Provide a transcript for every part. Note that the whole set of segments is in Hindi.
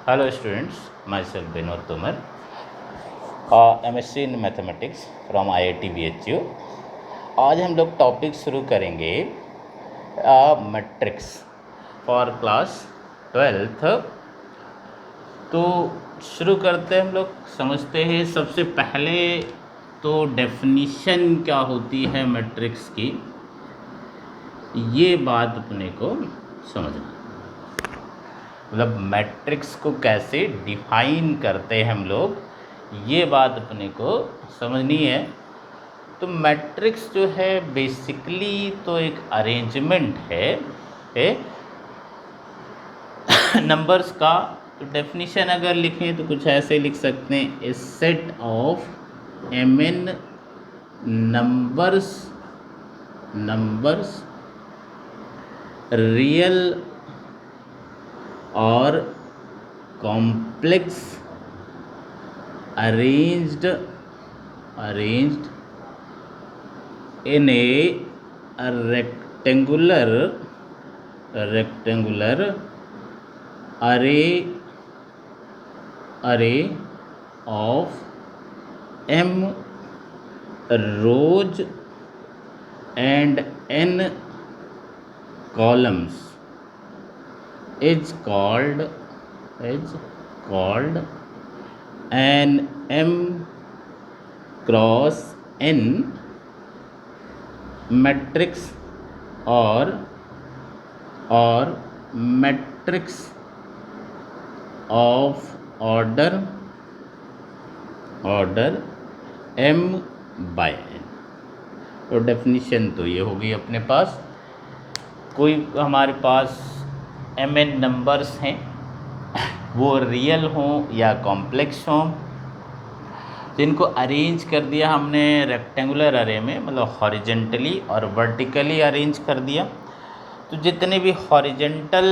Hello students, myself Vinod Tomar, MSc in mathematics from IIT BHU। आज हम लोग टॉपिक शुरू करेंगे मैट्रिक्स फॉर क्लास 12th। तो शुरू करते हैं, हम लोग समझते हैं सबसे पहले तो डेफिनीशन क्या होती है मैट्रिक्स की, ये बात अपने को समझना। मतलब मैट्रिक्स को कैसे डिफाइन करते हैं हम लोग, ये बात अपने को समझनी है। तो मैट्रिक्स जो है बेसिकली तो एक अरेंजमेंट है नंबर्स का। तो डेफिनेशन अगर लिखें तो कुछ ऐसे लिख सकते हैं, a set of mn numbers real और complex arranged in a rectangular array of m rows and n columns is called an m cross n matrix or matrix of order m by n। तो डेफिनेशन तो ये होगी अपने पास, कोई हमारे पास mn नंबर्स हैं, वो रियल हों या कॉम्प्लेक्स हों, जिनको अरेंज कर दिया हमने रेक्टेंगुलर अरे में, मतलब हॉरिजेंटली और वर्टिकली अरेंज कर दिया। तो जितने भी हॉरिजेंटल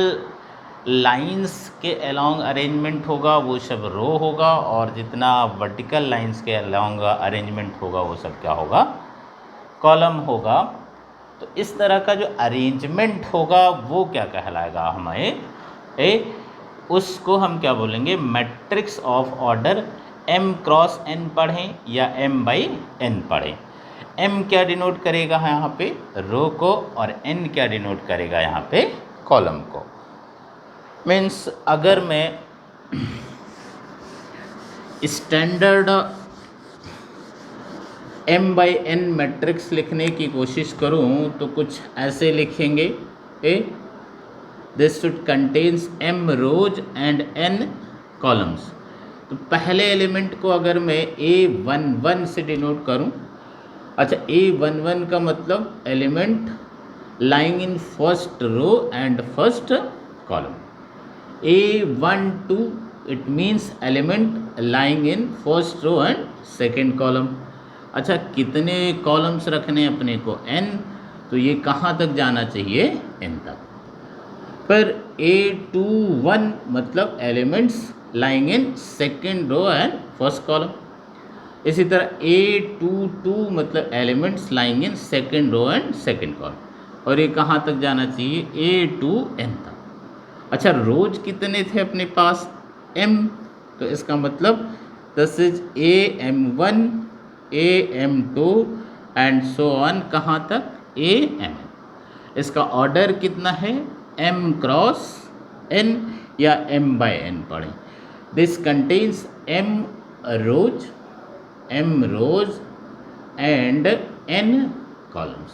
लाइंस के अलोंग अरेंजमेंट होगा वो सब रो होगा, और जितना वर्टिकल लाइंस के अलोंग अरेंजमेंट होगा वो सब क्या होगा, कॉलम होगा। तो इस तरह का जो अरेंजमेंट होगा वो क्या कहलाएगा हमें, उसको हम क्या बोलेंगे, matrix of order m cross n पढ़ें या m बाई n पढ़ें। m क्या डिनोट करेगा यहाँ पे, रो को, और n क्या डिनोट करेगा यहाँ पे, कॉलम को। मीन्स अगर मैं standard m by n matrix लिखने की कोशिश करूँ तो कुछ ऐसे लिखेंगे, this should contains m rows and n columns. तो पहले एलिमेंट को अगर मैं A11 से डिनोट करूं, अच्छा A11 का मतलब element lying in first row and first column. A12 it means element lying in first row and second column. अच्छा कितने कॉलम्स रखने अपने को, n, तो ये कहाँ तक जाना चाहिए, n तक। पर A21 मतलब elements lying in second row and first column. इसी तरह A22 मतलब elements lying in second row and second column, और ये कहाँ तक जाना चाहिए, A2n तक। अच्छा रोज कितने थे अपने पास, m, तो इसका मतलब this is AM1 AM2 and so on, कहाँ तक, AM। इसका ऑर्डर कितना है, m क्रॉस n या m बाई n पढ़ें। This contains m rows and n columns.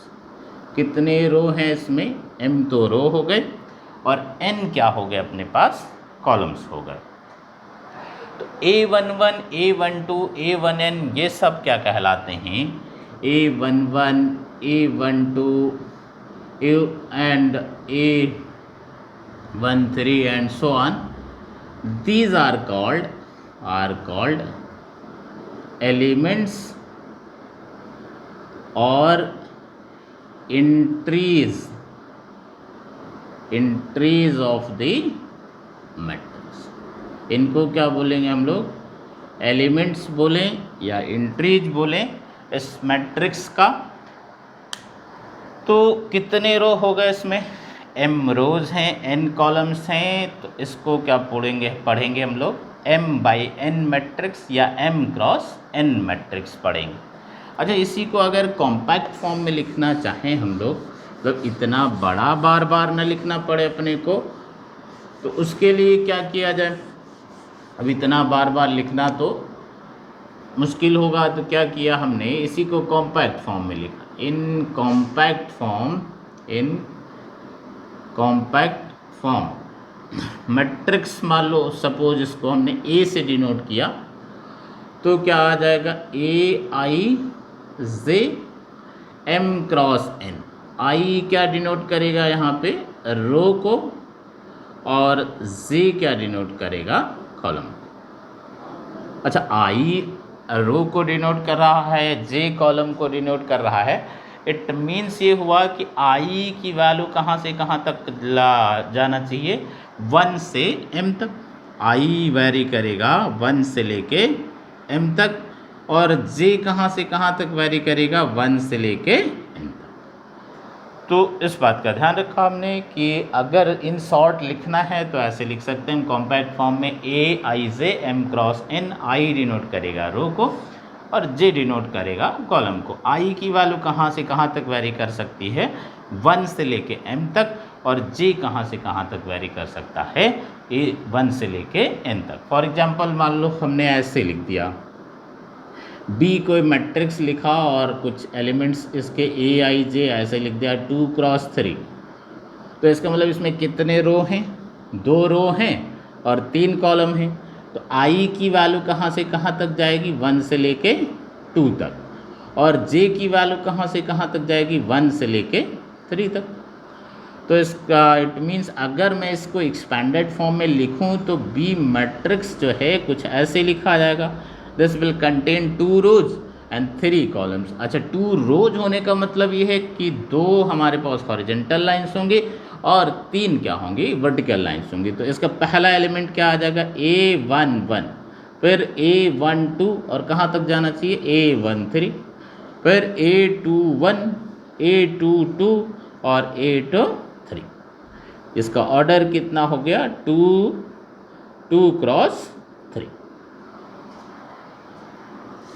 कितने रो हैं इसमें, m तो रो हो गए और n क्या हो गए अपने पास, कॉलम्स हो गए। तो A11 A12 A1n ये सब क्या कहलाते हैं, A11 A12 and A13 and so on, these are called elements or entries of the matrix। इनको क्या बोलेंगे हम लोग, एलिमेंट्स बोलें या एंट्रीज बोलें इस मैट्रिक्स का। तो कितने रो हो गए इसमें, m रोज हैं, n कॉलम्स हैं, तो इसको क्या पढ़ेंगे हम लोग m/n मैट्रिक्स या m क्रॉस n मैट्रिक्स पढ़ेंगे। अच्छा, इसी को अगर कॉम्पैक्ट फॉर्म में लिखना चाहें हम लोग, मतलब इतना बड़ा बार बार न लिखना पड़े अपने को, तो उसके लिए क्या किया जाए। अब इतना बार बार लिखना तो मुश्किल होगा, तो क्या किया हमने, इसी को कॉम्पैक्ट फॉर्म में लिखा। इन कॉम्पैक्ट फॉर्म मैट्रिक्स मान लो, सपोज इसको हमने ए से डिनोट किया, तो क्या आ जाएगा, Aij m क्रॉस n। आई क्या डिनोट करेगा यहाँ पे, रो को, और जे क्या डिनोट करेगा, कॉलम को। अच्छा, आई रो को डिनोट कर रहा है, जे कॉलम को डिनोट कर रहा है। इट मीन्स ये हुआ कि आई की वैल्यू कहाँ से कहाँ तक ला जाना चाहिए, 1 से m तक। आई वेरी करेगा 1 से लेके m तक, और j कहाँ से कहाँ तक वेरी करेगा, 1 से लेके m तक। तो इस बात का ध्यान रखा हमने कि अगर इन शॉर्ट लिखना है तो ऐसे लिख सकते हैं कॉम्पैक्ट फॉर्म में, Aij m क्रॉस n। आई डिनोट करेगा रो को और j डिनोट करेगा कॉलम को। आई की वैल्यू कहाँ से कहाँ तक वेरी कर सकती है, 1 से लेके m तक, और j कहाँ से कहाँ तक वेरी कर सकता है, 1 से लेके n तक। फॉर एग्जांपल मान लो हमने ऐसे लिख दिया, B कोई मैट्रिक्स लिखा और कुछ एलिमेंट्स इसके Aij ऐसे लिख दिया 2 क्रॉस 3। तो इसका मतलब इसमें कितने रो हैं, 2 रो हैं और 3 कॉलम हैं। तो I की वैल्यू कहाँ से कहाँ तक जाएगी, 1 से लेके 2 तक, और J की वैल्यू कहाँ से कहाँ तक जाएगी, 1 से लेके 3 तक। तो इसका इट मीन्स अगर मैं इसको एक्सपेंडेड फॉर्म में लिखूं तो B मैट्रिक्स जो है कुछ ऐसे लिखा जाएगा, this will contain 2 rows and 3 columns. अच्छा, 2 रोज होने का मतलब ये है कि 2 हमारे पास हॉरिजॉन्टल लाइंस होंगे और 3 क्या होंगी, वर्टिकल लाइंस होंगी। तो इसका पहला एलिमेंट क्या आ जाएगा, A11, फिर A12, और कहाँ तक जाना चाहिए, A13, फिर A21, A22 और A23। इसका ऑर्डर कितना हो गया, 2 क्रॉस 3।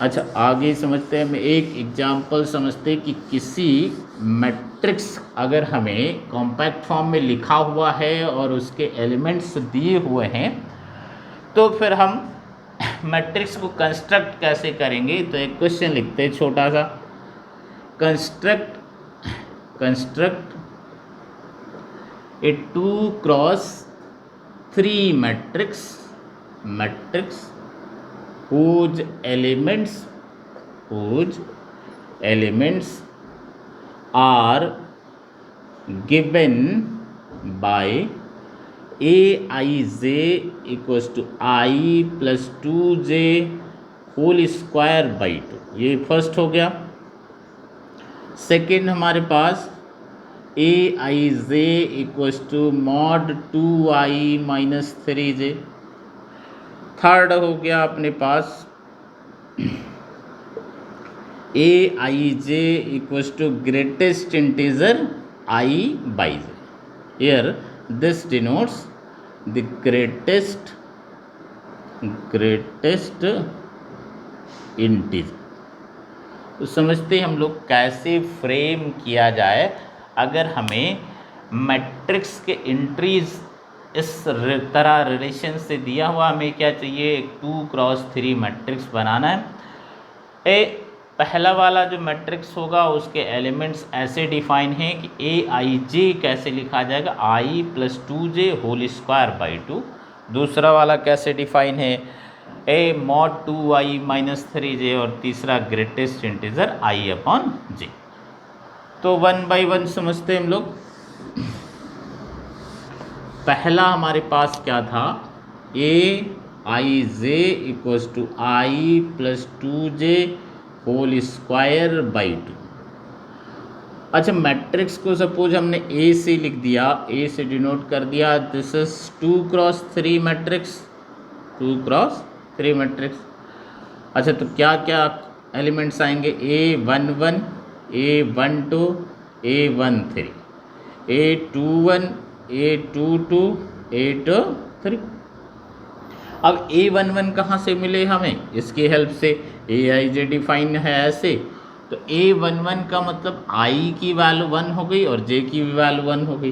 अच्छा, आगे समझते हैं, हम एक एग्जाम्पल समझते हैं कि किसी मैट्रिक्स अगर हमें कॉम्पैक्ट फॉर्म में लिखा हुआ है और उसके एलिमेंट्स दिए हुए हैं, तो फिर हम मैट्रिक्स को कंस्ट्रक्ट कैसे करेंगे। तो एक क्वेश्चन लिखते हैं छोटा सा, construct A 2 cross 3 matrix whose elements are given by Aij equals to I plus 2j whole square by 2। ये फर्स्ट हो गया। सेकेंड हमारे पास Aij equals to mod 2i minus 3j। थर्ड हो गया अपने पास Aij equals to greatest integer I by j। Here this denotes the greatest integer. तो समझते हैं हम लोग कैसे फ्रेम किया जाए अगर हमें मैट्रिक्स के इंट्रीज इस तरह रिलेशन से दिया हुआ, हमें क्या चाहिए, एक 2 क्रॉस 3 मैट्रिक्स बनाना है। पहला वाला जो मैट्रिक्स होगा उसके एलिमेंट्स ऐसे डिफाइन हैं कि Aij कैसे लिखा जाएगा, I plus 2j whole square by 2। दूसरा वाला कैसे डिफाइन है, A mod 2i minus 3j, और तीसरा greatest integer I upon j। तो 1 बाई 1 समझते हैं हम लोग। पहला हमारे पास क्या था, Aij equals to I plus 2j whole square by 2। अच्छा, मैट्रिक्स को सपोज हमने A से लिख दिया, A से डिनोट कर दिया, this is 2 cross 3 matrix, 2 cross 3 matrix. अच्छा, तो क्या क्या एलिमेंट्स आएंगे, A11, A12, A13। A21, A22, A23। अब A11 कहाँ से मिले हमें? इसकी हेल्प से Aij डिफाइन है ऐसे, तो A11 का मतलब I की वैल्यू 1 हो गई और J की भी वैल्यू 1 हो गई,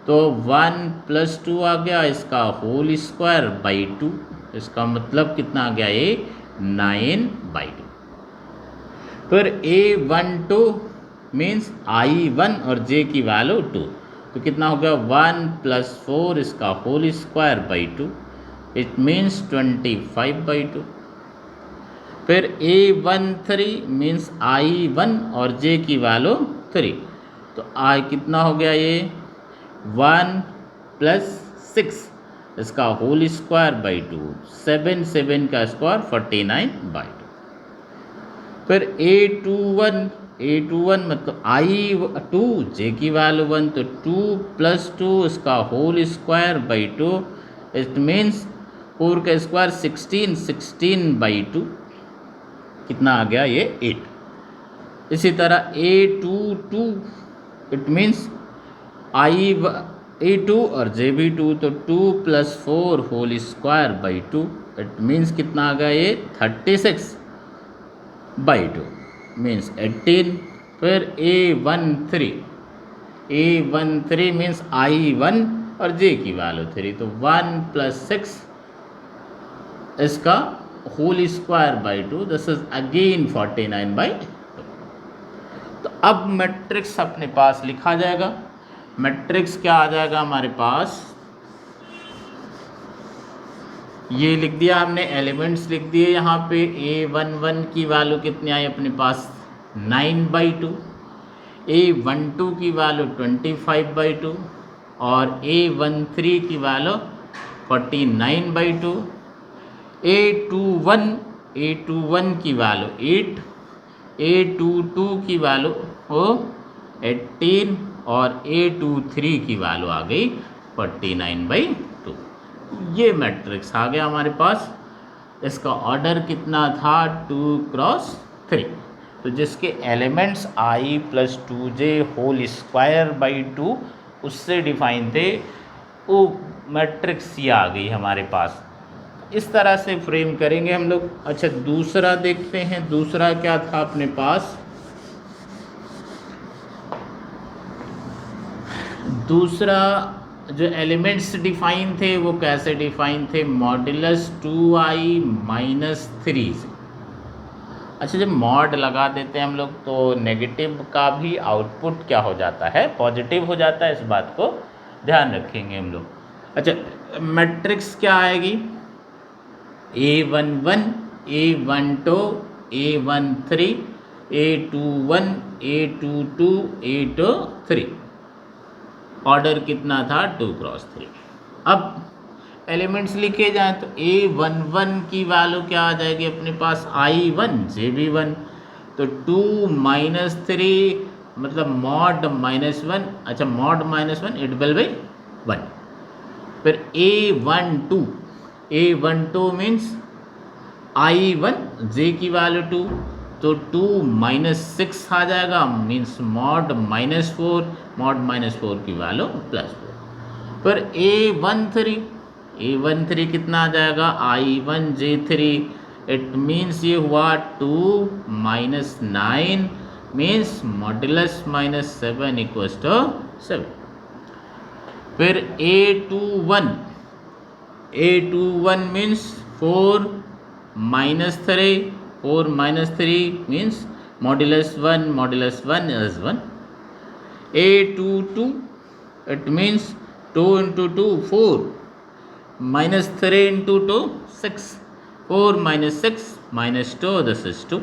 तो 1 + 2 आ गया, इसका होल स्क्वायर बाई 2, इसका मतलब कितना आ गया? ये 9/2। फिर A12 मीन्स I1 और J की वैल्यू 2, तो कितना हो गया? 1 + 4 इसका whole square by 2, it means 25/2। फिर A13 मीन्स I1 और J की वैल्यू 3, तो I कितना हो गया? ये 1 + 6 इसका होल स्क्वायर बाई 2, 7 का स्क्वायर 49/2। फिर A21 मतलब I2 J की वैल्यू 1, तो 2 + 2 इसका whole square by 2, it means 4 का स्क्वायर 16/2, कितना आ गया? ये 8। इसी तरह A22 इट मीन्स A2 और J भी 2, तो 2 + 4 whole square by 2, it means कितना आ गया? ये 36/2 मीन्स 18। फिर A13 मीन्स I1 और J की वैल्यू 3, तो 1 + 6 इसका whole square by 2, this is again 49/2। तो अब मैट्रिक्स अपने पास लिखा जाएगा। मैट्रिक्स क्या आ जाएगा हमारे पास? ये लिख दिया हमने, एलिमेंट्स लिख दिए यहाँ पे। A11 की वैल्यू कितनी आई अपने पास? 9/2। A12 की वैल्यू 25/2 और A13 की वैल्यू 49/2। A21 की वैल्यू 8, A22 की वैल्यू 18 और A23 की वैल्यू आ गई 49/2। ये मैट्रिक्स आ गया हमारे पास। इसका ऑर्डर कितना था? 2 × 3। तो जिसके elements I + 2J whole square by 2 उससे डिफाइन थे, वो मैट्रिक्स ये आ गई हमारे पास। इस तरह से फ्रेम करेंगे हम लोग। अच्छा, दूसरा देखते हैं। दूसरा क्या था अपने पास? दूसरा जो एलिमेंट्स डिफाइन थे वो कैसे डिफाइन थे? मॉड्यूलस 2i - 3 से। अच्छा, जब मॉड लगा देते हैं हम लोग तो नेगेटिव का भी आउटपुट क्या हो जाता है? पॉजिटिव हो जाता है। इस बात को ध्यान रखेंगे हम लोग। अच्छा, मैट्रिक्स क्या आएगी? A11, A12, A13, A21, A22, A23। Order कितना था? 2 × 3। अब एलिमेंट्स लिखे जाएं तो A11 की वैल्यू क्या आ जाएगी अपने पास? I1, J भी 1, तो 2 - 3 मतलब मॉड -1। अच्छा, मॉड -1 इट विल बी 1। फिर A12 मीन्स I1 J की वैल्यू 2, तो 2 - 6 आ जाएगा मीन्स मॉड -4, मॉड -4 की वैल्यू +4। फिर A13 कितना आ जाएगा? I1 J3, इट मीन्स ये हुआ 2 - 9 मीन्स मॉड्यूलस -7 = 7। फिर A21 means 4 - 3, 4 - 3 means modulus 1 is 1। A22 it means 2 × 2 4 -3 × 2 6, 4 - 6 -2, this is 2।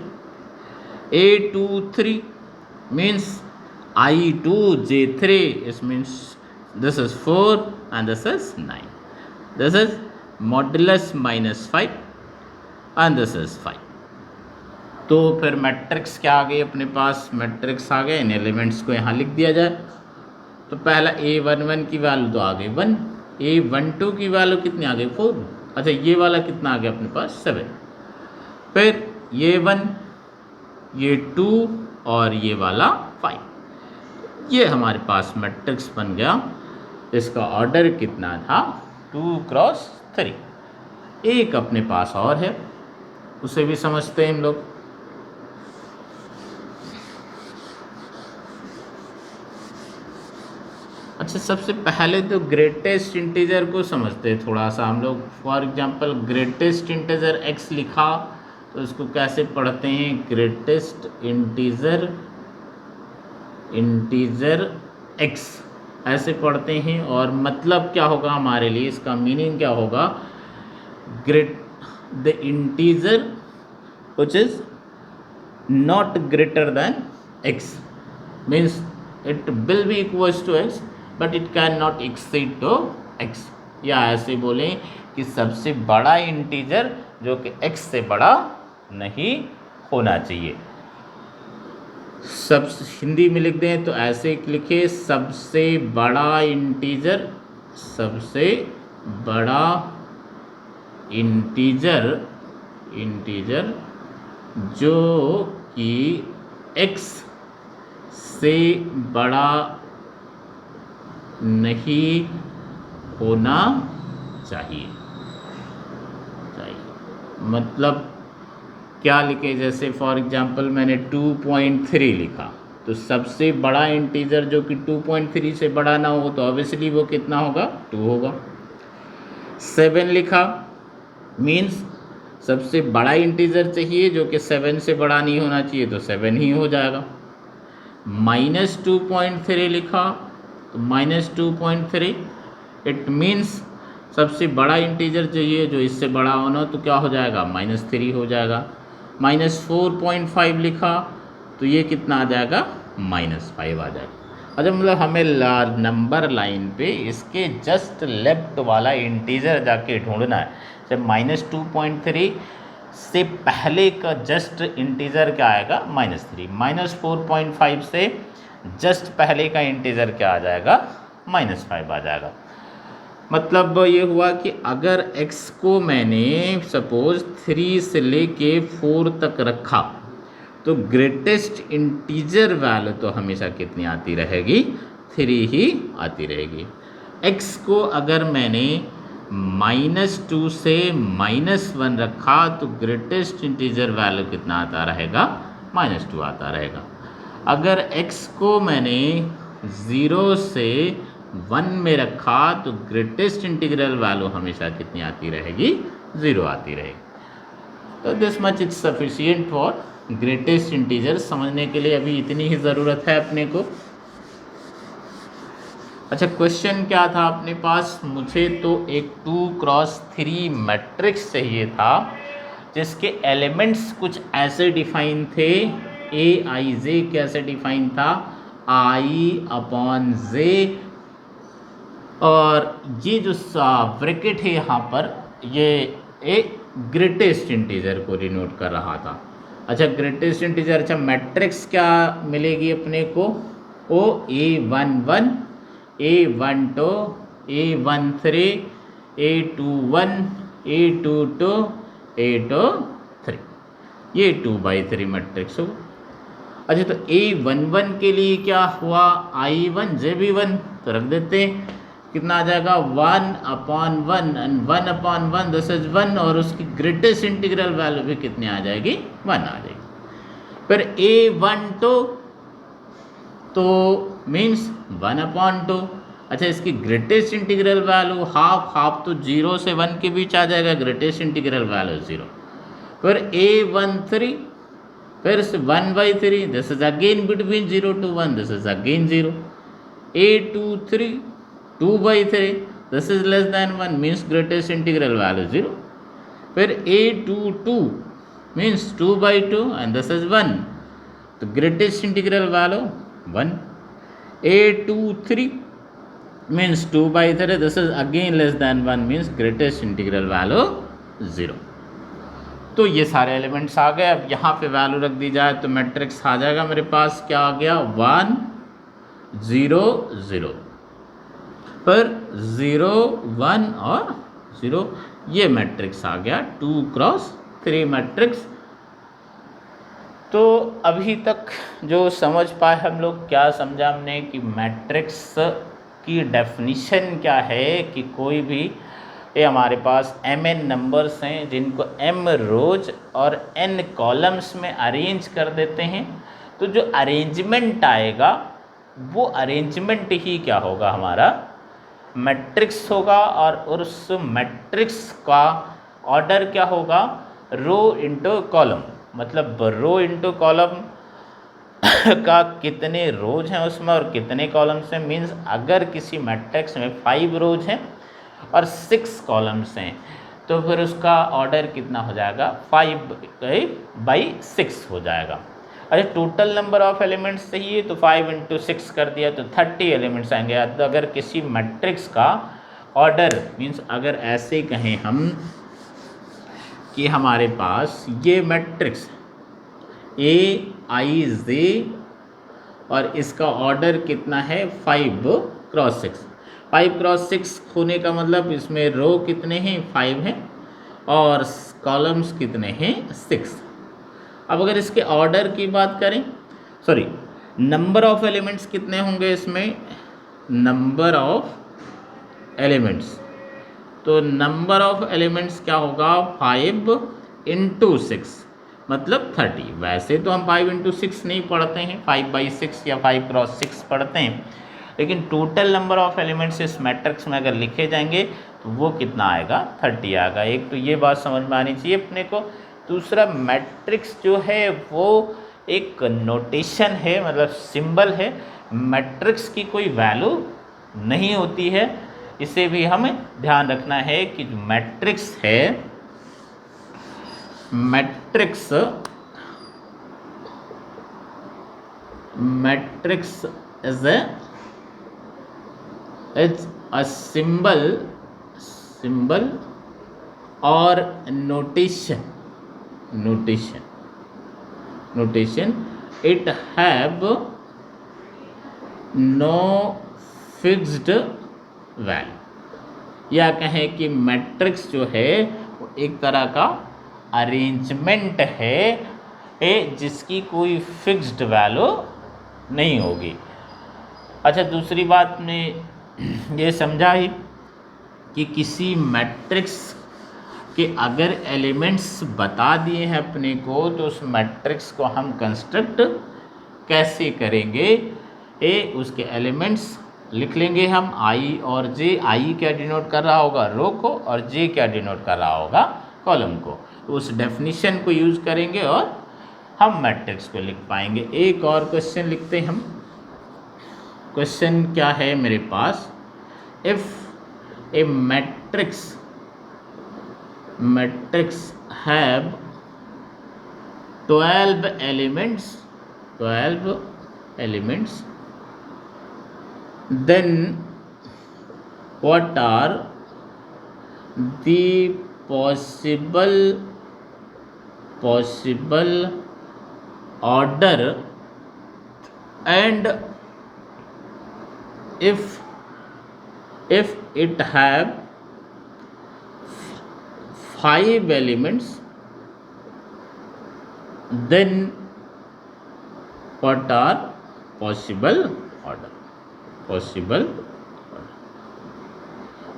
A23 means I2 J3, it means this is 4 and this is 9, this is modulus -5 and this is 5। तो फिर मैट्रिक्स क्या आ गई अपने पास? मैट्रिक्स आ गए। इन एलिमेंट्स को यहाँ लिख दिया जाए। तो पहला A11 की वैल्यू तो आ गई 1, A12 की वैल्यू कितनी आ गई? 4। अच्छा, ये वाला कितना आ गया अपने पास? 7। फिर ये 1, ये 2 और ये वाला 5। ये हमारे पास मैट्रिक्स बन गया। इसका ऑर्डर कितना था? 2x3। एक अपने पास और है, उसे भी समझते हैं हम लोग। अच्छा, सबसे पहले तो ग्रेटेस्ट इंटीजर को समझते हैं थोड़ा सा हम लोग। For example greatest integer x लिखा तो इसको कैसे पढ़ते हैं? ग्रेटेस्ट इंटीजर x ऐसे पढ़ते हैं। और मतलब क्या होगा हमारे लिए, इसका मीनिंग क्या होगा? The integer which is not greater than x means it will be equals to x but it cannot exceed to x। या ऐसे बोलें कि सबसे बड़ा इंटीजर जो कि x से बड़ा नहीं होना चाहिए। सब हिंदी में लिख दें तो ऐसे लिखे, सबसे बड़ा इंटीजर जो कि x से बड़ा नहीं होना चाहिए। मतलब क्या लिखे? जैसे फॉर एग्जांपल मैंने 2.3 लिखा तो सबसे बड़ा इंटीजर जो कि 2.3 से बड़ा ना हो तो ऑब्वियसली वो कितना होगा? 2 होगा। 7 लिखा मीन्स सबसे बड़ा इंटीजर चाहिए जो कि 7 से बड़ा नहीं होना चाहिए तो 7 ही हो जाएगा। -2.3 लिखा तो -2.3 इट मीन्स सबसे बड़ा इंटीजर चाहिए जो इससे बड़ा होना तो क्या हो जाएगा? -3 हो जाएगा। -4.5 लिखा तो ये कितना आ जाएगा? -5 आ जाएगा। अच्छा, मतलब हमें नंबर लाइन पे इसके जस्ट लेफ्ट वाला इंटीजर जाके ढूंढना है। जब -2.3 से पहले का जस्ट इंटीजर क्या आएगा? -3। -4.5 से जस्ट पहले का इंटीजर क्या आ जाएगा? -5 आ जाएगा। मतलब ये हुआ कि अगर x को मैंने सपोज 3 से लेके 4 तक रखा तो ग्रेटेस्ट इंटीजर वैल्यू तो हमेशा कितनी आती रहेगी? 3 ही आती रहेगी। x को अगर मैंने -2 से -1 रखा तो ग्रेटेस्ट इंटीजर वैल्यू कितना आता रहेगा? -2 आता रहेगा। अगर x को मैंने 0 से 1 में रखा तो ग्रेटेस्ट इंटीग्रल वैल्यू हमेशा कितनी आती रहेगी? 0 आती रहेगी। तो this much is sufficient for greatest integer. समझने के लिए अभी इतनी ही ज़रूरत है अपने को। अच्छा, क्वेश्चन क्या था अपने पास? मुझे तो एक 2x3 मैट्रिक्स चाहिए था जिसके एलिमेंट्स कुछ ऐसे डिफाइन थे। Aij कैसे डिफाइन था? I/j। और ये जो ब्रैकेट है यहाँ पर ये एक ग्रेटेस्ट इंटीजर को डिनोट कर रहा था। अच्छा, ग्रेटेस्ट इंटीजर। अच्छा, मैट्रिक्स क्या मिलेगी अपने को? ओ A11, A12, A13, A21, A22, A23। ये 2/3 मैट्रिक्स होगा। अच्छा, तो A11 के लिए क्या हुआ? I1 JB1 तो रख देते हैं। कितना आ जाएगा? 1/1 एंड 1/1 दिस इज 1 और उसकी ग्रेटेस्ट इंटीग्रल वैल्यू भी कितनी आ जाएगी? 1 आ जाएगी। फिर A12 तो मीन्स 1/2। अच्छा, इसकी ग्रेटेस्ट इंटीग्रल वैल्यू हाफ तो 0 से 1 के बीच आ जाएगा, ग्रेटेस्ट इंटीग्रल वैल्यू 0। फिर A13 फिर से 1/3 this is again between 0 to 1 this is again 0। A23 2/3 this is less than 1 means greatest integral value 0। फिर A22 means 2/2 and this is 1 तो greatest integral value 1। A23 means 2/3 this is again less than 1 means greatest integral value 0। तो ये सारे एलिमेंट्स आ गए। अब यहाँ पे वैल्यू रख दी जाए तो मैट्रिक्स आ जाएगा मेरे पास। क्या आ गया? 1 0 0 पर 0 1 और 0। ये मैट्रिक्स आ गया 2x3 मैट्रिक्स। तो अभी तक जो समझ पाए हम लोग, क्या समझा हमने कि मैट्रिक्स की डेफिनीशन क्या है कि कोई भी, ये हमारे पास mn नंबर्स हैं जिनको m रोज और n कॉलम्स में अरेंज कर देते हैं, तो जो अरेंजमेंट आएगा वो अरेंजमेंट ही क्या होगा, हमारा मैट्रिक्स होगा। और उस मैट्रिक्स का ऑर्डर क्या होगा, रो इंटू कॉलम, मतलब रो इंटू कॉलम का कितने रोज हैं उसमें और कितने कॉलम्स हैं। मीन्स अगर किसी मैट्रिक्स में 5 रोज हैं और 6 कॉलम्स हैं तो फिर उसका ऑर्डर कितना हो जाएगा, 5/6 हो जाएगा। अरे टोटल नंबर ऑफ एलिमेंट्स चाहिए तो 5 × 6 कर दिया तो 30 एलिमेंट्स आएंगे। तो अगर किसी मैट्रिक्स का ऑर्डर, मीन्स अगर ऐसे कहें हम कि हमारे पास ये मैट्रिक्स AIJ और इसका ऑर्डर कितना है 5×6। 5×6 होने का मतलब इसमें रो कितने हैं, 5 हैं और कॉलम्स कितने हैं, 6। अब अगर इसके ऑर्डर की बात करें, सॉरी नंबर ऑफ एलिमेंट्स कितने होंगे इसमें, नंबर ऑफ एलिमेंट्स, तो नंबर ऑफ एलिमेंट्स क्या होगा 5 × 6 मतलब 30। वैसे तो हम 5 × 6 नहीं पढ़ते हैं, 5/6 या 5×6 पढ़ते हैं, लेकिन टोटल नंबर ऑफ एलिमेंट्स इस मैट्रिक्स में अगर लिखे जाएंगे तो वो कितना आएगा, 30 आएगा। एक तो ये बात समझ में आनी चाहिए अपने को। दूसरा, मैट्रिक्स जो है वो एक नोटेशन है, मतलब सिंबल है, मैट्रिक्स की कोई वैल्यू नहीं होती है। इसे भी हमें ध्यान रखना है कि जो मैट्रिक्स है, मैट्रिक्स इज अ सिंबल और notation. It have no fixed value, या कहें कि मैट्रिक्स जो है वो एक तरह का अरेंजमेंट है जिसकी कोई फिक्स्ड वैल्यू नहीं होगी। अच्छा, दूसरी बात ने ये समझा ही कि किसी मैट्रिक्स के अगर एलिमेंट्स बता दिए हैं अपने को तो उस मैट्रिक्स को हम कंस्ट्रक्ट कैसे करेंगे, उसके एलिमेंट्स लिख लेंगे हम I और J। I क्या डिनोट कर रहा होगा, रो को, और J क्या डिनोट कर रहा होगा, कॉलम को। तो उस डेफिनेशन को यूज़ करेंगे और हम मैट्रिक्स को लिख पाएंगे। एक और क्वेश्चन लिखते हैं हम। क्वेश्चन क्या है मेरे पास, if a matrix have 12 elements then what are the possible order, and if it have 5 elements then what are possible order।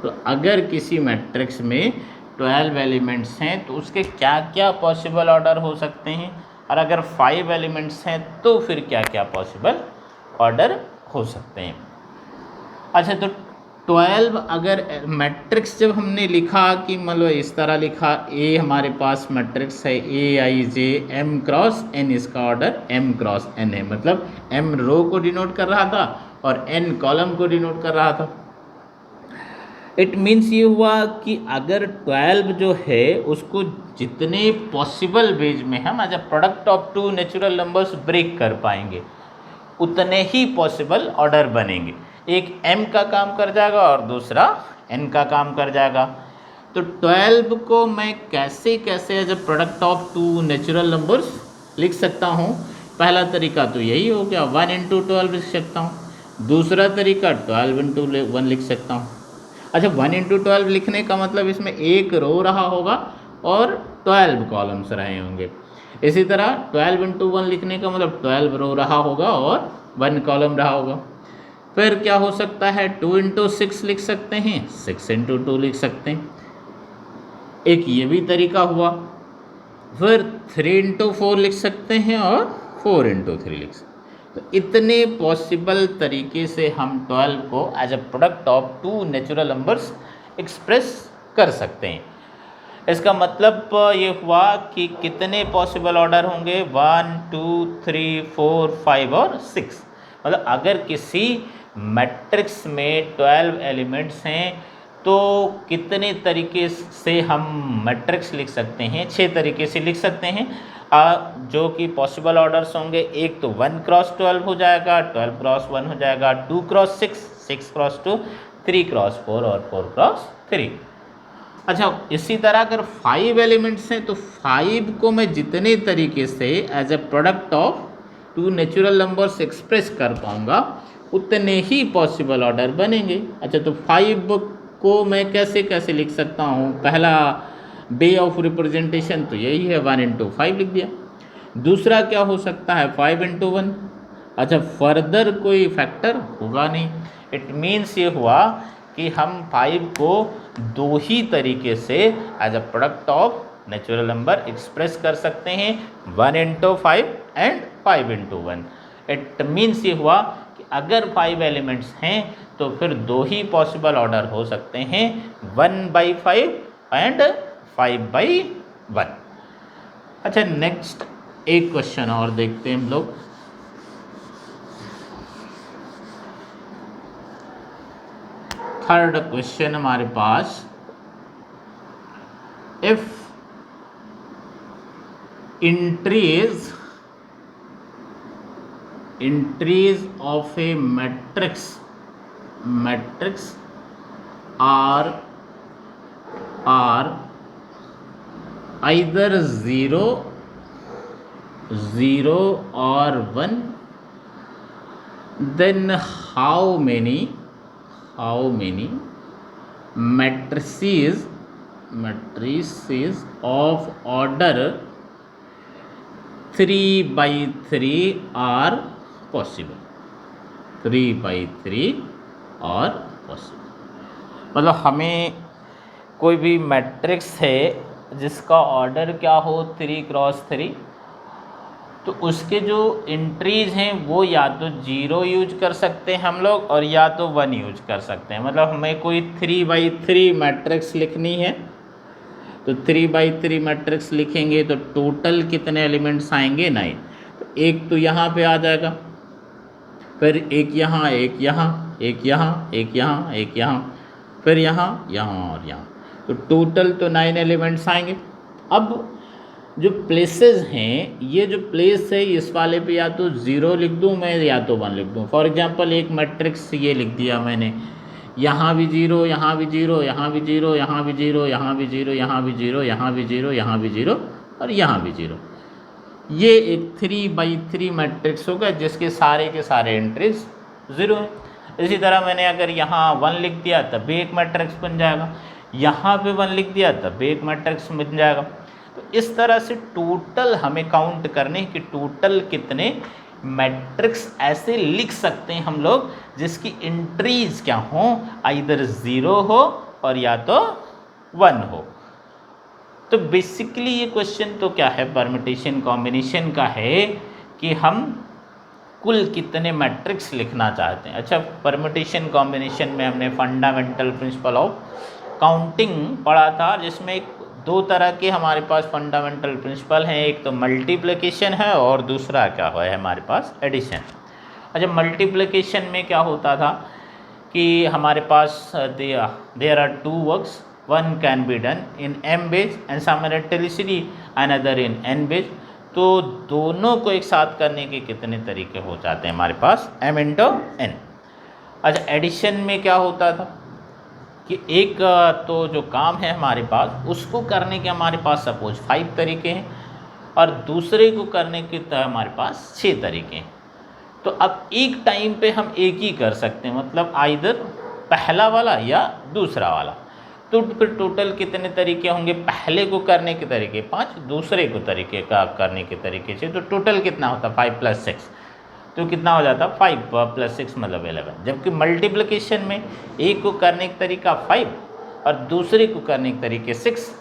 तो अगर किसी मैट्रिक्स में 12 एलिमेंट्स हैं तो उसके क्या क्या पॉसिबल ऑर्डर हो सकते हैं, और अगर 5 एलिमेंट्स हैं तो फिर क्या क्या पॉसिबल ऑर्डर हो सकते हैं। अच्छा, तो 12 अगर मैट्रिक्स जब हमने लिखा कि मतलब इस तरह लिखा, ए हमारे पास मैट्रिक्स है AIJ m×n, इसका ऑर्डर m×n है, मतलब m रो को डिनोट कर रहा था और n कॉलम को डिनोट कर रहा था। इट मीन्स ये हुआ कि अगर 12 जो है उसको जितने पॉसिबल वेज में हम as a product of 2 natural numbers break कर पाएंगे उतने ही पॉसिबल ऑर्डर बनेंगे। एक m का काम कर जाएगा और दूसरा n का काम कर जाएगा। तो 12 को मैं कैसे as a product of 2 natural numbers लिख सकता हूँ। पहला तरीका तो यही हो गया, 1 × 12 लिख सकता हूँ। दूसरा तरीका 12 × 1 लिख सकता हूँ। अच्छा, 1 × 12 लिखने का मतलब इसमें एक रो रहा होगा और 12 कॉलम्स रहे होंगे। इसी तरह 12 इंटू 1 लिखने का मतलब 12 रो रहा होगा और 1 कॉलम रहा होगा। फिर क्या हो सकता है, 2 इंटू 6 लिख सकते हैं, 6 इंटू 2 लिख सकते हैं, एक ये भी तरीका हुआ। फिर 3 इंटू 4 लिख सकते हैं और 4 इंटू 3 लिख सकते हैं। तो इतने पॉसिबल तरीके से हम 12 को as a product of 2 natural numbers express कर सकते हैं। इसका मतलब ये हुआ कि कितने पॉसिबल ऑर्डर होंगे, 1 2 3 4 5 और 6। मतलब अगर किसी मैट्रिक्स में 12 एलिमेंट्स हैं तो कितने तरीके से हम मैट्रिक्स लिख सकते हैं, 6 तरीके से लिख सकते हैं। जो कि पॉसिबल ऑर्डर्स होंगे, एक तो 1 क्रॉस 12 हो जाएगा, 12 क्रॉस 1 हो जाएगा, 2 क्रॉस 6, 6 क्रॉस 2, 3 क्रॉस 4 और 4 क्रॉस 3। अच्छा, इसी तरह अगर 5 एलिमेंट्स हैं तो 5 को मैं जितने तरीके से as a product of 2 natural numbers express कर पाऊंगा उतने ही पॉसिबल ऑर्डर बनेंगे। अच्छा, तो 5 को मैं कैसे कैसे लिख सकता हूँ? पहला वे ऑफ रिप्रेजेंटेशन तो यही है, 1 इंटू 5 लिख दिया। दूसरा क्या हो सकता है, 5 इंटू 1। अच्छा, फर्दर कोई फैक्टर होगा नहीं। इट मीन्स ये हुआ कि हम 5 को 2 ही तरीके से as a product of natural number express कर सकते हैं, 1 into 5 and 5 into 1। It means ये हुआ कि अगर 5 एलिमेंट्स हैं तो फिर 2 ही पॉसिबल ऑर्डर हो सकते हैं, 1/5 एंड 5/1। अच्छा, नेक्स्ट एक क्वेश्चन और देखते हैं हम लोग। थर्ड क्वेश्चन हमारे पास, if entries of a matrix are either 0 or 1, then how many matrices of order 3/3 are possible? 3/3 और पॉसिबल, मतलब हमें कोई भी मैट्रिक्स है जिसका ऑर्डर क्या हो 3x3, तो उसके जो एंट्रीज हैं वो या तो 0 यूज कर सकते हैं हम लोग और या तो 1 यूज कर सकते हैं। मतलब हमें कोई 3/3 मैट्रिक्स लिखनी है तो 3/3 मैट्रिक्स लिखेंगे तो टोटल कितने एलिमेंट्स आएंगे, 9। तो एक तो यहाँ पे आ जाएगा, फिर एक यहाँ, एक यहाँ, एक यहाँ, एक यहाँ, एक यहाँ, फिर यहाँ, यहाँ और यहाँ, तो टोटल तो 9 एलिमेंट्स आएंगे। अब जो प्लेसेस हैं, ये जो प्लेस है इस वाले पे या तो 0 लिख दूँ मैं या तो 1 लिख दूँ। फॉर एग्जांपल एक मैट्रिक्स ये लिख दिया मैंने, यहाँ भी 0, यहाँ भी 0, यहाँ भी 0, यहाँ भी 0, यहाँ भी 0, यहाँ भी 0, यहाँ भी 0, यहाँ भी 0 और यहाँ भी 0। ये एक 3/3 मैट्रिक्स होगा जिसके सारे के सारे एंट्रीज 0 हैं। इसी तरह मैंने अगर यहाँ 1 लिख दिया तब भी एक मैट्रिक्स बन जाएगा, यहाँ पे 1 लिख दिया तब भी एक मैट्रिक्स बन जाएगा। तो इस तरह से टोटल हमें काउंट करने कि टोटल कितने मैट्रिक्स ऐसे लिख सकते हैं हम लोग जिसकी एंट्रीज क्या हों, आइदर 0 हो और या तो 1 हो। तो बेसिकली ये क्वेश्चन तो क्या है, परम्यूटेशन कॉम्बिनेशन का है कि हम कुल कितने मैट्रिक्स लिखना चाहते हैं। अच्छा, परम्यूटेशन कॉम्बिनेशन में हमने फंडामेंटल प्रिंसिपल ऑफ काउंटिंग पढ़ा था, जिसमें 2 तरह के हमारे पास फंडामेंटल प्रिंसिपल हैं, एक तो मल्टीप्लिकेशन है और दूसरा क्या है हमारे पास एडिशन। अच्छा, मल्टीप्लिकेशन में क्या होता था कि हमारे पास there are 2 works, one can be done in m base and simultaneously another in n base। तो दोनों को एक साथ करने के कितने तरीके हो जाते हैं हमारे पास, m into n। अच्छा, एडिशन में क्या होता था कि एक तो जो काम है हमारे पास उसको करने के हमारे पास सपोज 5 तरीके हैं और दूसरे को करने के हमारे पास 6 तरीके हैं। तो अब एक टाइम पे हम एक ही कर सकते हैं, मतलब आइदर पहला वाला या दूसरा वाला। तो फिर टोटल कितने तरीके होंगे? पहले को करने के तरीके 5, दूसरे को तरीके का करने के तरीके से, तो टोटल कितना होता? 5 + 6, तो कितना हो जाता? 5 + 6 मतलब 11। जबकि मल्टीप्लिकेशन में एक को करने का तरीका 5 और दूसरे को करने के तरीके 6,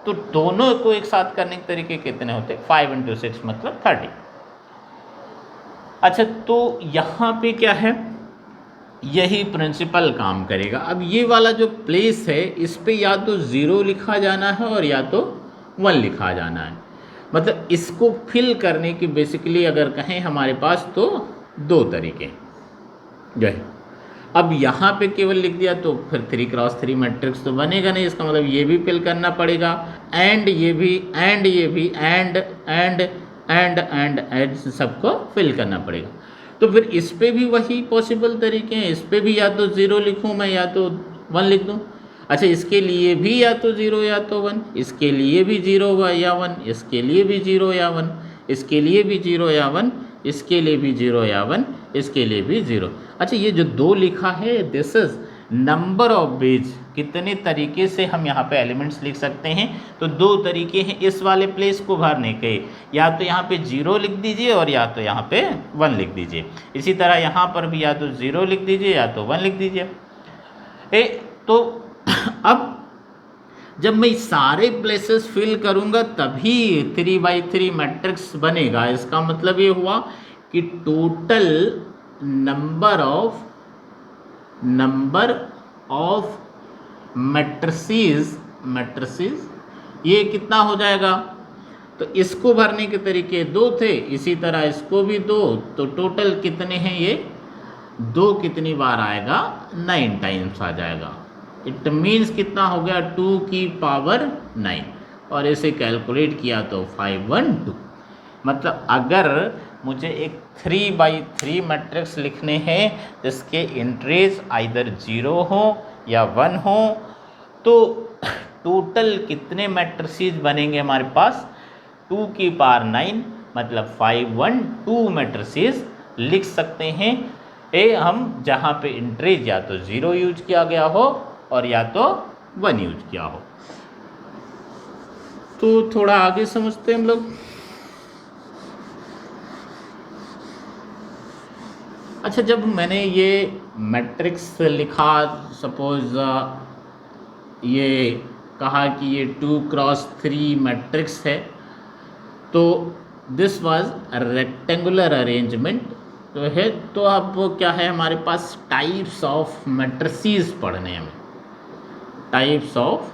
तो दोनों को एक साथ करने के तरीके कितने होते? 5 × 6 मतलब 30। अच्छा, तो यहाँ पे क्या है, यही प्रिंसिपल काम करेगा। अब ये वाला जो प्लेस है इस पे या तो 0 लिखा जाना है और या तो 1 लिखा जाना है। मतलब इसको फिल करने की बेसिकली अगर कहें हमारे पास तो 2 तरीके जो है। अब यहाँ पे केवल लिख दिया तो फिर 3 × 3 मैट्रिक्स तो बनेगा नहीं, इसका मतलब ये भी फिल करना पड़ेगा, एंड ये भी, एंड ये भी, एंड सबको फिल करना पड़ेगा। तो फिर इस पे भी वही पॉसिबल तरीके हैं, इस पे भी या तो 0 लिखूँ मैं या तो 1 लिख दूँ। अच्छा, इसके लिए भी या तो 0 या तो 1, इसके लिए भी 0 या 1, इसके लिए भी 0 या 1, इसके लिए भी 0 या 1, इसके लिए भी 0 या 1, इसके लिए भी 0। अच्छा, ये जो 2 लिखा है this is number of ways. कितने तरीके से हम यहाँ पे एलिमेंट्स लिख सकते हैं? तो 2 तरीके हैं इस वाले प्लेस को भरने के, या तो यहाँ पे 0 लिख दीजिए और या तो यहाँ पे 1 लिख दीजिए। इसी तरह यहाँ पर भी या तो 0 लिख दीजिए या तो 1 लिख दीजिए। तो अब जब मैं सारे प्लेसेस फिल करूँगा तभी 3 × 3 मैट्रिक्स बनेगा। इसका मतलब ये हुआ कि टोटल नंबर ऑफ मैट्रिसेस ये कितना हो जाएगा? तो इसको भरने के तरीके 2 थे, इसी तरह इसको भी 2, तो टोटल कितने हैं ये? 2 कितनी बार आएगा? 9 टाइम्स आ जाएगा। इट मीन्स कितना हो गया? 2 की पावर 9, और इसे कैलकुलेट किया तो 512। मतलब अगर मुझे एक 3 × 3 मैट्रिक्स लिखने हैं जिसके एंट्रीज आइदर 0 हो या 1 हो, तो टोटल कितने मैट्रिसेस बनेंगे हमारे पास? 2 की पावर 9 मतलब 512 मैट्रिसेस लिख सकते हैं। हम जहाँ पे एंट्रीज या तो 0 यूज किया गया हो और या तो 1 यूज किया हो। तो थोड़ा आगे समझते हैं हम लोग। अच्छा, जब मैंने ये मैट्रिक्स लिखा, सपोज ये कहा कि ये 2 × 3 मैट्रिक्स है, तो दिस वाज रेक्टेंगुलर अरेंजमेंट तो है। तो अब क्या है हमारे पास? टाइप्स ऑफ मैट्रिसेस पढ़ने में, टाइप्स ऑफ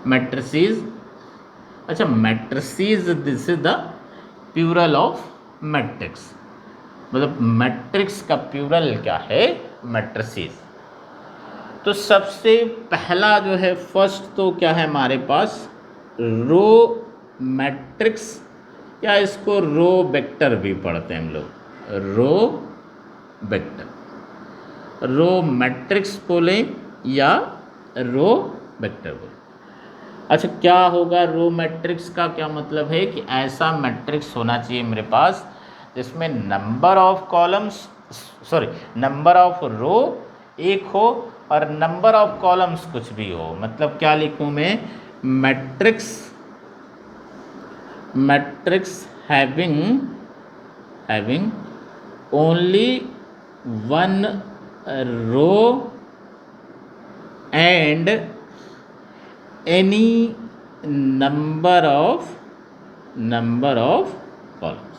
मैट्रिसेस। अच्छा, matrices this is the plural of matrix, मतलब मैट्रिक्स का प्लूरल क्या है? मैट्रिसेस। तो सबसे पहला जो है फर्स्ट तो क्या है हमारे पास? रो मैट्रिक्स, या इसको रो वेक्टर भी पढ़ते हैं हम लोग, रो वेक्टर। रो मैट्रिक्स बोलें या रो वेक्टर बोलें। अच्छा, क्या होगा रो मैट्रिक्स का? क्या मतलब है कि ऐसा मैट्रिक्स होना चाहिए मेरे पास जिसमें number of columns, number of row एक हो और नंबर ऑफ कॉलम्स कुछ भी हो। मतलब क्या लिखूं मैं? Matrix having only 1 row and any number of columns.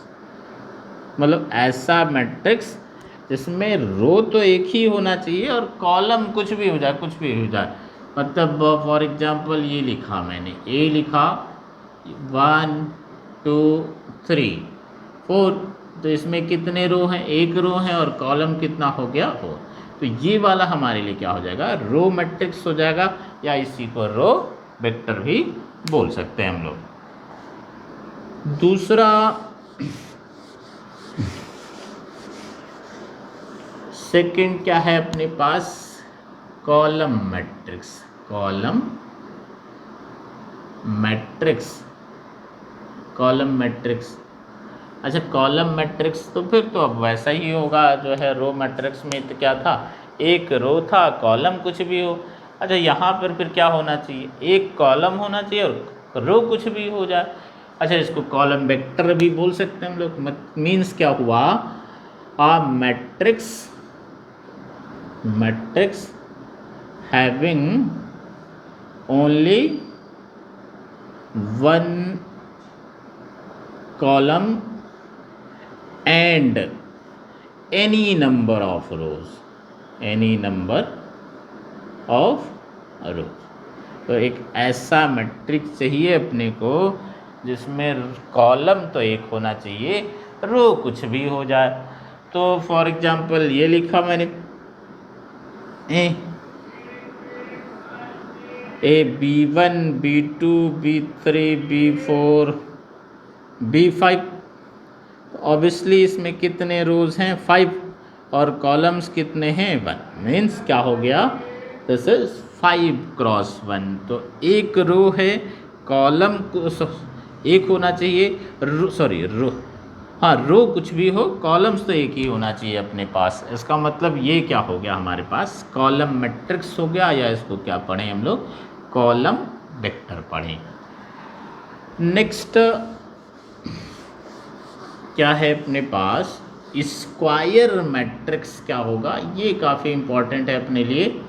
मतलब ऐसा मैट्रिक्स जिसमें रो तो एक ही होना चाहिए और कॉलम कुछ भी हो जाए, मतलब फॉर एग्जांपल ये लिखा मैंने, ए लिखा 1 2 3 4, तो इसमें कितने रो हैं? 1 रो है और कॉलम कितना हो गया? 4। तो ये वाला हमारे लिए क्या हो जाएगा? रो मैट्रिक्स हो जाएगा, या इसी को रो वेक्टर भी बोल सकते हैं हम लोग। दूसरा सेकंड क्या है अपने पास? Column matrix. Column matrix. अच्छा, कॉलम मैट्रिक्स तो फिर तो अब वैसा ही होगा जो है रो मैट्रिक्स में। तो क्या था? एक रो था, कॉलम कुछ भी हो। अच्छा यहाँ पर फिर क्या होना चाहिए, एक कॉलम होना चाहिए और रो कुछ भी हो जाए। अच्छा इसको कॉलम वेक्टर भी बोल सकते हैं हम लोग। मीन्स क्या हुआ, a matrix having only one column and any number of rows, तो एक ऐसा मैट्रिक्स चाहिए अपने को जिसमें कॉलम तो एक होना चाहिए, रो कुछ भी हो जाए। तो फॉर एग्जांपल ये लिखा मैंने B1 B2 B3 B4 B5। Obviously इसमें कितने रोज हैं, 5, और कॉलम्स कितने हैं, 1। मीन्स क्या हो गया, दिस इज 5 क्रॉस 1। तो एक रो है, कॉलम एक होना चाहिए, रो कुछ भी हो, कॉलम्स तो एक ही होना चाहिए अपने पास। इसका मतलब ये क्या हो गया, हमारे पास कॉलम मैट्रिक्स हो गया, या इसको क्या पढ़ें हम लोग, कॉलम वेक्टर पढ़ें। नेक्स्ट क्या है अपने पास, स्क्वायर मैट्रिक्स क्या होगा, ये काफ़ी इंपॉर्टेंट है अपने लिए,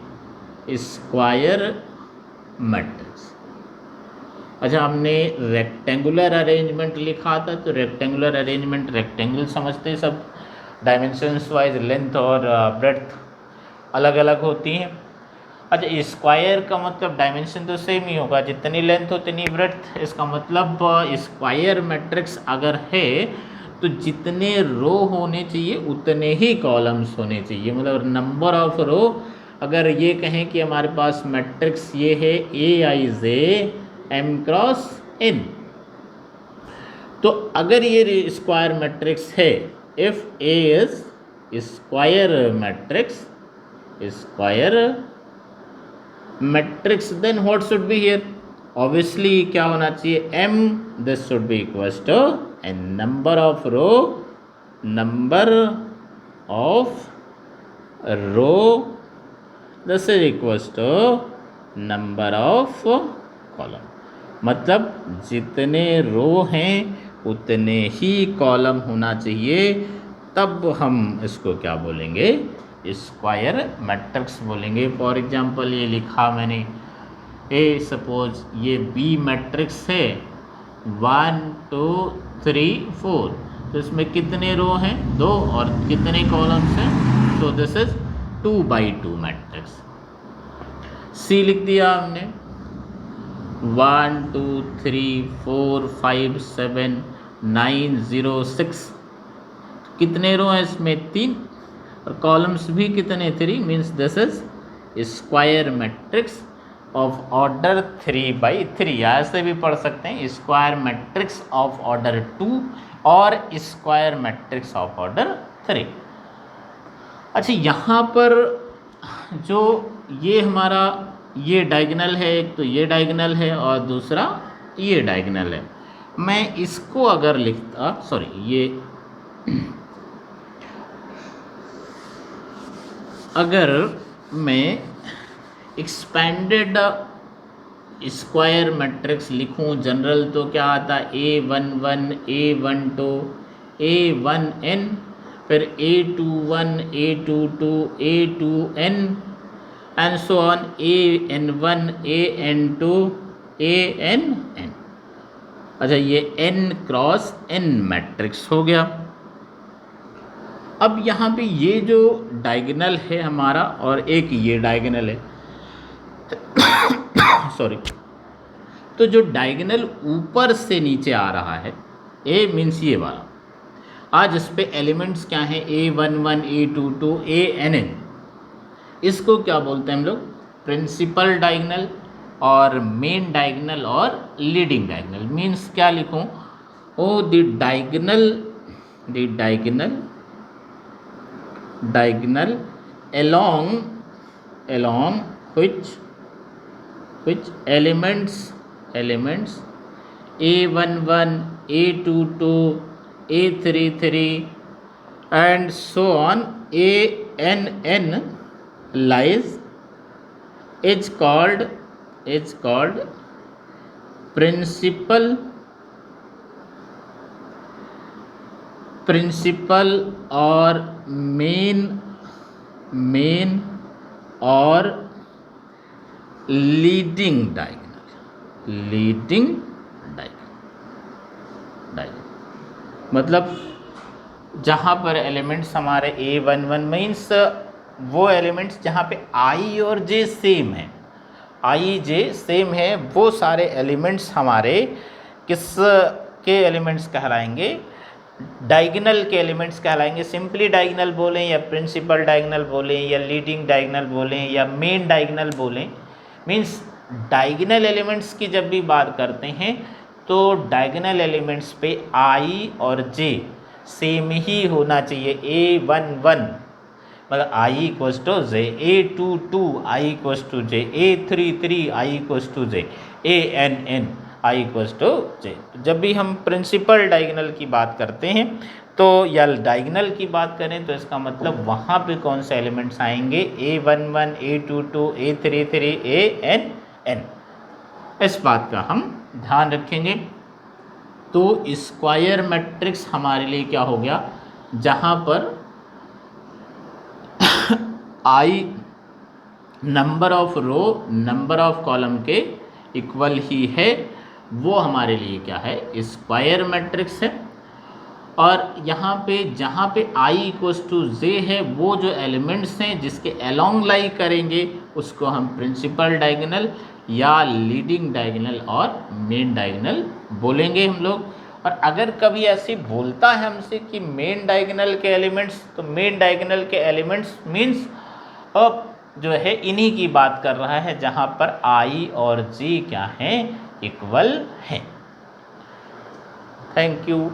स्क्वायर मैट्रिक्स। अच्छा हमने रेक्टेंगुलर अरेंजमेंट लिखा था, तो रेक्टेंगुलर अरेंजमेंट, रेक्टेंगल समझते हैं सब, डायमेंशंस वाइज लेंथ और ब्रेड्थ अलग अलग होती हैं। अच्छा स्क्वायर का मतलब डायमेंशन तो सेम ही होगा, जितनी लेंथ उतनी ब्रेड्थ। इसका मतलब स्क्वायर मैट्रिक्स अगर है तो जितने रो होने चाहिए उतने ही कॉलम्स होने चाहिए। मतलब नंबर ऑफ रो, अगर ये कहें कि हमारे पास मैट्रिक्स ये है Aij m क्रॉस n, तो अगर ये स्क्वायर मैट्रिक्स है, if A is square matrix then what should be here, obviously क्या होना चाहिए, m, this should be equals to n, number of row this is equals to number of column. मतलब जितने रो हैं उतने ही कॉलम होना चाहिए, तब हम इसको क्या बोलेंगे, स्क्वायर मैट्रिक्स बोलेंगे। फॉर एग्जांपल ये लिखा मैंने, सपोज ये B मैट्रिक्स है 1 2 3 4, तो इसमें कितने रो हैं, 2, और कितने कॉलम्स हैं, तो this is 2x2 matrix. C लिख दिया हमने, 1 2 3 4 5 7 9 0 6, कितने रो हैं इसमें, 3, और कॉलम्स भी कितने, 3, means this is square matrix of order 3x3। ऐसे भी पढ़ सकते हैं, स्क्वायर मैट्रिक्स ऑफ ऑर्डर 2 और स्क्वायर मैट्रिक्स ऑफ ऑर्डर 3। अच्छा यहाँ पर जो ये हमारा ये डायगोनल है, एक तो ये डायगोनल है और दूसरा ये डायगोनल है। मैं इसको अगर लिखता, अगर मैं एक्सपेंडेड स्क्वायर मैट्रिक्स लिखूं जनरल, तो क्या आता है, A11 A12 A1n, फिर A21 A22 A2n and so on, AN1 AN2 ANn। अच्छा ये n क्रॉस n मैट्रिक्स हो गया। अब यहाँ पे ये जो डायगोनल है हमारा और एक ये डायगोनल है तो जो डायगोनल ऊपर से नीचे आ रहा है, A मीन्स ये वाला, आज इस पे एलिमेंट्स क्या हैं, A11 A22 ANn, इसको क्या बोलते हैं हम लोग, प्रिंसिपल डायगोनल और मेन डायगोनल और लीडिंग डायगोनल। मीन्स क्या लिखूं, the diagonal along which elements A11 A22 A33 and so on ANn lies is called principal और मेन और लीडिंग डायगोनल मतलब जहाँ पर एलिमेंट्स हमारे A11 मीन्स वो एलिमेंट्स जहाँ पे I और J सेम है, I J सेम है, वो सारे एलिमेंट्स हमारे किस के एलिमेंट्स कहलाएंगे, डायगोनल के एलिमेंट्स कहलाएंगे। सिंपली डायगोनल बोलें या प्रिंसिपल डायगोनल बोलें या लीडिंग डायगोनल बोलें या मेन डायगोनल बोलें, मीन्स डायगोनल एलिमेंट्स की जब भी बात करते हैं तो डायगोनल एलिमेंट्स पे I और J सेम ही होना चाहिए। A11 मतलब I equals to J, A22 I equals to J, A33 I equals to J, ANN I equals to J। जब भी हम प्रिंसिपल डायगोनल की बात करते हैं तो या डायगोनल की बात करें तो इसका मतलब वहाँ पे कौन से एलिमेंट्स आएंगे, A11 A22 A33 ANN, इस बात का हम ध्यान रखेंगे। तो स्क्वायर मैट्रिक्स हमारे लिए क्या हो गया, जहाँ पर I number of row number of column के इक्वल ही है, वो हमारे लिए क्या है, स्क्वायर मैट्रिक्स है। और यहाँ पे जहाँ पे I इक्वल्स टू J है, वो जो एलिमेंट्स हैं जिसके अलोंग लाई करेंगे उसको हम प्रिंसिपल डायगोनल या लीडिंग डायगोनल और मेन डायगोनल बोलेंगे हम लोग। और अगर कभी ऐसे बोलता है हमसे कि मेन डायगोनल के एलिमेंट्स, तो मेन डायगोनल के एलिमेंट्स मीन्स अब जो है इन्हीं की बात कर रहा है जहाँ पर I और J क्या हैं, इक्वल हैं। Thank you.